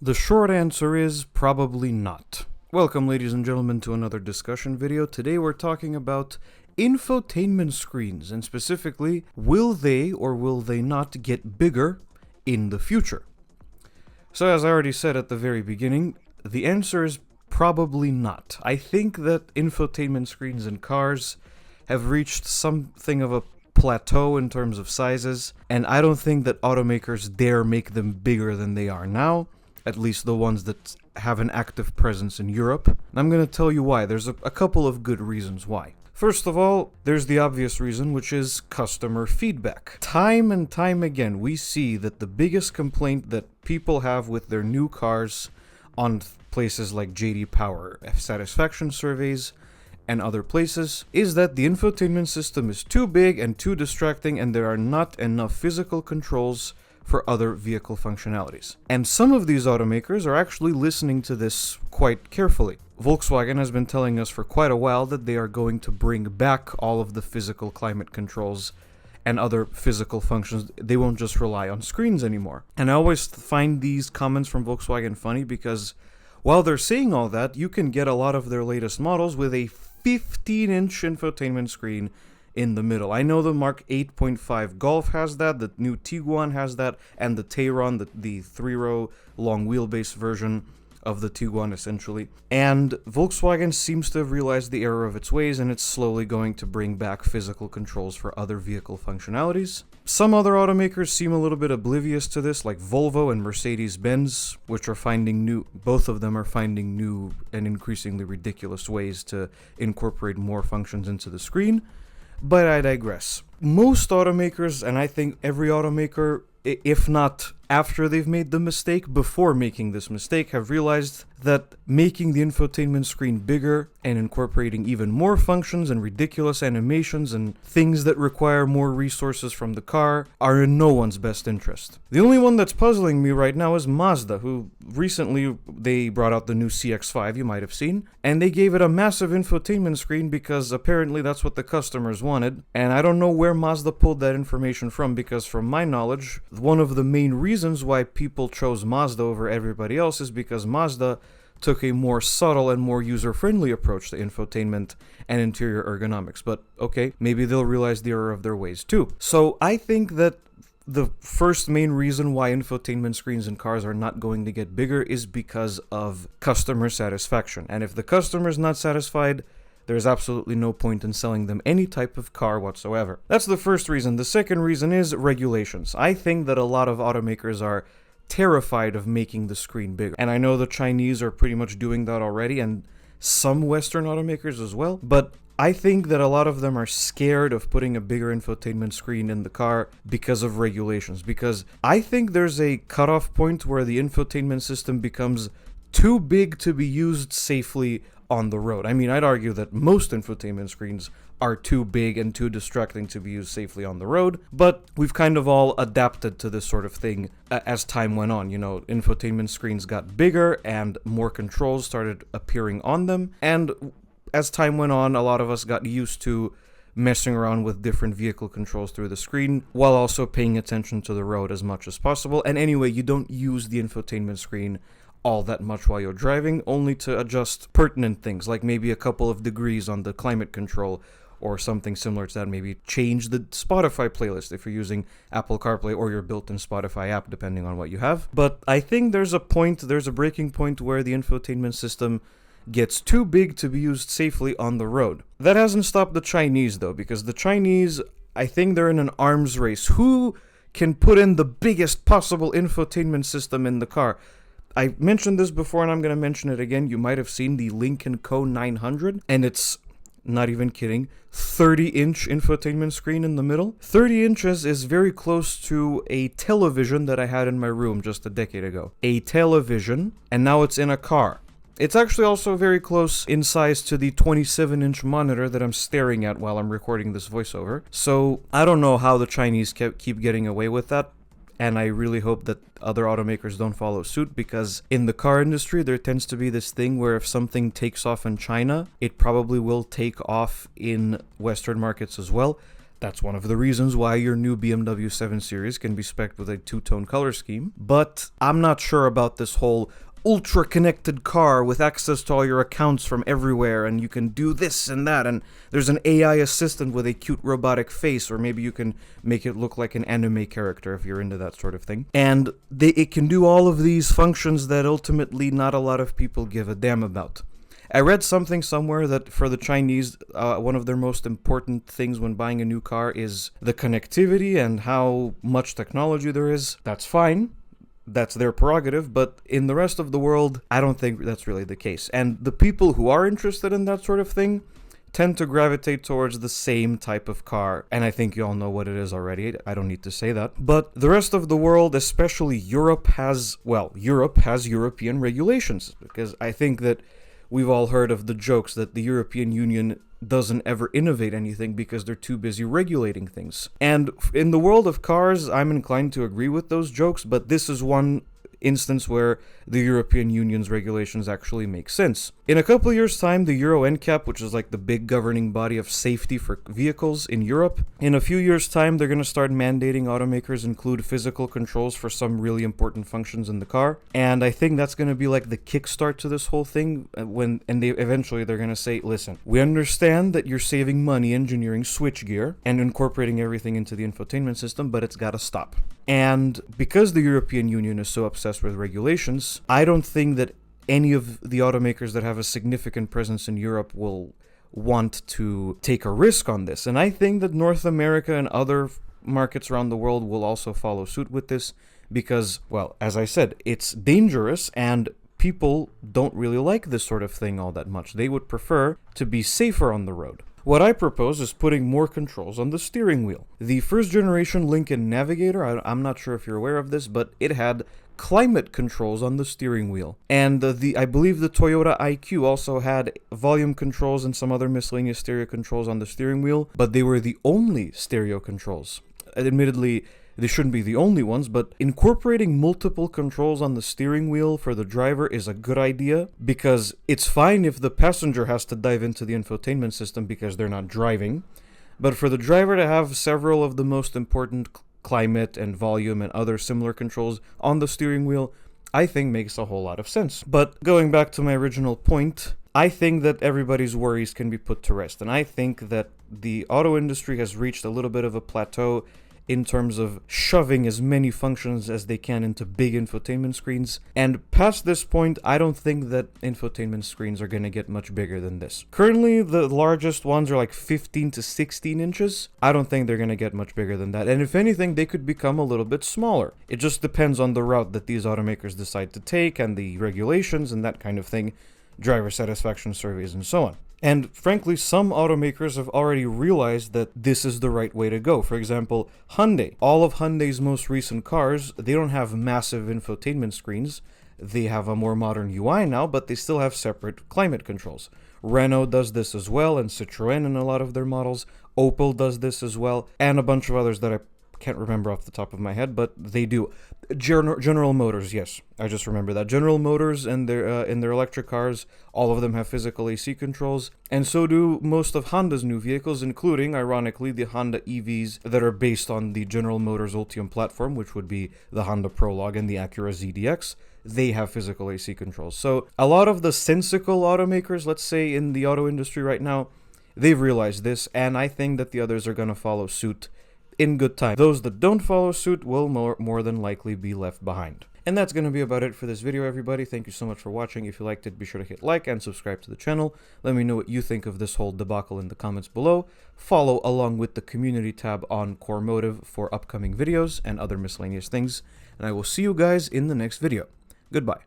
The short answer is probably not. Welcome, ladies and gentlemen, to another discussion video. Today we're talking about infotainment screens, and specifically, will they or will they not get bigger in the future? So as I already said at the very beginning, the answer is probably not. I think that infotainment screens in cars have reached something of a plateau in terms of sizes, and I don't think that automakers dare make them bigger than they are now, at least the ones that have an active presence in Europe. And I'm going to tell you why. There's a couple of good reasons why. First of all, there's the obvious reason, which is customer feedback. Time and time again, we see that the biggest complaint that people have with their new cars on places like JD Power, satisfaction surveys, and other places, is that the infotainment system is too big and too distracting, and there are not enough physical controls for other vehicle functionalities. And some of these automakers are actually listening to this quite carefully. Volkswagen has been telling us for quite a while that they are going to bring back all of the physical climate controls and other physical functions. They won't just rely on screens anymore. And I always find these comments from Volkswagen funny because while they're saying all that, you can get a lot of their latest models with a 15-inch infotainment screen in the middle. I know the Mark 8.5 Golf has that, the new Tiguan has that, and the Tayron, the three-row long wheelbase version of the Tiguan essentially. And Volkswagen seems to have realized the error of its ways, and it's slowly going to bring back physical controls for other vehicle functionalities. Some other automakers seem a little bit oblivious to this, like Volvo and Mercedes-Benz, which are both of them are finding new and increasingly ridiculous ways to incorporate more functions into the screen. But I digress. Most automakers, and I think every automaker, if not after they've made the mistake, before making this mistake, have realized that making the infotainment screen bigger and incorporating even more functions and ridiculous animations and things that require more resources from the car are in no one's best interest. The only one that's puzzling me right now is Mazda, who recently they brought out the new CX-5, you might have seen, and they gave it a massive infotainment screen because apparently that's what the customers wanted. And I don't know where Mazda pulled that information from, because from my knowledge, one of the main reasons why people chose Mazda over everybody else is because Mazda took a more subtle and more user-friendly approach to infotainment and interior ergonomics. But okay, maybe they'll realize the error of their ways too. So I think that the first main reason why infotainment screens in cars are not going to get bigger is because of customer satisfaction. And if the customer's not satisfied, there's absolutely no point in selling them any type of car whatsoever. That's the first reason. The second reason is regulations. I think that a lot of automakers are terrified of making the screen bigger. And I know the Chinese are pretty much doing that already, and some Western automakers as well. But I think that a lot of them are scared of putting a bigger infotainment screen in the car because of regulations. Because I think there's a cutoff point where the infotainment system becomes too big to be used safely on the road. I mean, I'd argue that most infotainment screens are too big and too distracting to be used safely on the road, but we've kind of all adapted to this sort of thing as time went on. You know, infotainment screens got bigger and more controls started appearing on them, and as time went on, a lot of us got used to messing around with different vehicle controls through the screen while also paying attention to the road as much as possible. And anyway, you don't use the infotainment screen all that much while you're driving, only to adjust pertinent things, like maybe a couple of degrees on the climate control or something similar to that. Maybe change the Spotify playlist if you're using Apple CarPlay or your built-in Spotify app, depending on what you have. But I think there's a breaking point where the infotainment system gets too big to be used safely on the road. That hasn't stopped the Chinese, though, because the Chinese, I think they're in an arms race. Who can put in the biggest possible infotainment system in the car? I mentioned this before, and I'm going to mention it again. You might have seen the Lynk & Co 900, and it's, not even kidding, 30-inch infotainment screen in the middle. 30 inches is very close to a television that I had in my room just a decade ago. A television, and now it's in a car. It's actually also very close in size to the 27-inch monitor that I'm staring at while I'm recording this voiceover. So I don't know how the Chinese keep getting away with that. And I really hope that other automakers don't follow suit, because in the car industry, there tends to be this thing where if something takes off in China, it probably will take off in Western markets as well. That's one of the reasons why your new BMW 7 Series can be spec'd with a two-tone color scheme. But I'm not sure about this whole ultra-connected car with access to all your accounts from everywhere, and you can do this and that, and there's an AI assistant with a cute robotic face, or maybe you can make it look like an anime character if you're into that sort of thing. And it can do all of these functions that ultimately not a lot of people give a damn about. I read something somewhere that for the Chinese, one of their most important things when buying a new car is the connectivity and how much technology there is. That's fine. That's their prerogative, but in the rest of the world, I don't think that's really the case. And the people who are interested in that sort of thing tend to gravitate towards the same type of car, and I think you all know what it is already. I don't need to say that. But the rest of the world, especially Europe, has European regulations, because I think that we've all heard of the jokes that the European Union doesn't ever innovate anything because they're too busy regulating things. And in the world of cars, I'm inclined to agree with those jokes, but this is one instance where the European Union's regulations actually make sense. In a couple of years' time, the Euro NCAP, which is like the big governing body of safety for vehicles in Europe, in a few years' time, they're going to start mandating automakers include physical controls for some really important functions in the car. And I think that's going to be like the kickstart to this whole thing they're going to say, listen, we understand that you're saving money engineering switchgear and incorporating everything into the infotainment system, but it's got to stop. And because the European Union is so obsessed with regulations, I don't think that any of the automakers that have a significant presence in Europe will want to take a risk on this. And I think that North America and other markets around the world will also follow suit with this because, well, as I said, it's dangerous and people don't really like this sort of thing all that much. They would prefer to be safer on the road. What I propose is putting more controls on the steering wheel. The first generation Lincoln Navigator, I'm not sure if you're aware of this, but it had climate controls on the steering wheel. And I believe the Toyota IQ also had volume controls and some other miscellaneous stereo controls on the steering wheel, but they were the only stereo controls. Admittedly, they shouldn't be the only ones, but incorporating multiple controls on the steering wheel for the driver is a good idea because it's fine if the passenger has to dive into the infotainment system because they're not driving, but for the driver to have several of the most important climate and volume and other similar controls on the steering wheel, I think makes a whole lot of sense. But going back to my original point, I think that everybody's worries can be put to rest, and I think that the auto industry has reached a little bit of a plateau in terms of shoving as many functions as they can into big infotainment screens. And past this point, I don't think that infotainment screens are going to get much bigger than this. Currently, the largest ones are like 15 to 16 inches. I don't think they're going to get much bigger than that. And if anything, they could become a little bit smaller. It just depends on the route that these automakers decide to take and the regulations and that kind of thing, driver satisfaction surveys and so on. And frankly, some automakers have already realized that this is the right way to go. For example, Hyundai. All of Hyundai's most recent cars, they don't have massive infotainment screens. They have a more modern UI now, but they still have separate climate controls. Renault does this as well, and Citroën in a lot of their models. Opel does this as well, and a bunch of others that I can't remember off the top of my head, but they do. General Motors, yes, I just remember that. General Motors and in their electric cars, all of them have physical AC controls, and so do most of Honda's new vehicles, including, ironically, the Honda EVs that are based on the General Motors Ultium platform, which would be the Honda Prologue and the Acura ZDX. They have physical AC controls. So a lot of the sensical automakers, let's say, in the auto industry right now, they've realized this, and I think that the others are going to follow suit in good time. Those that don't follow suit will more than likely be left behind. And that's going to be about it for this video, everybody. Thank you so much for watching. If you liked it, be sure to hit like and subscribe to the channel. Let me know what you think of this whole debacle in the comments below. Follow along with the community tab on Korrmotive for upcoming videos and other miscellaneous things. And I will see you guys in the next video. Goodbye.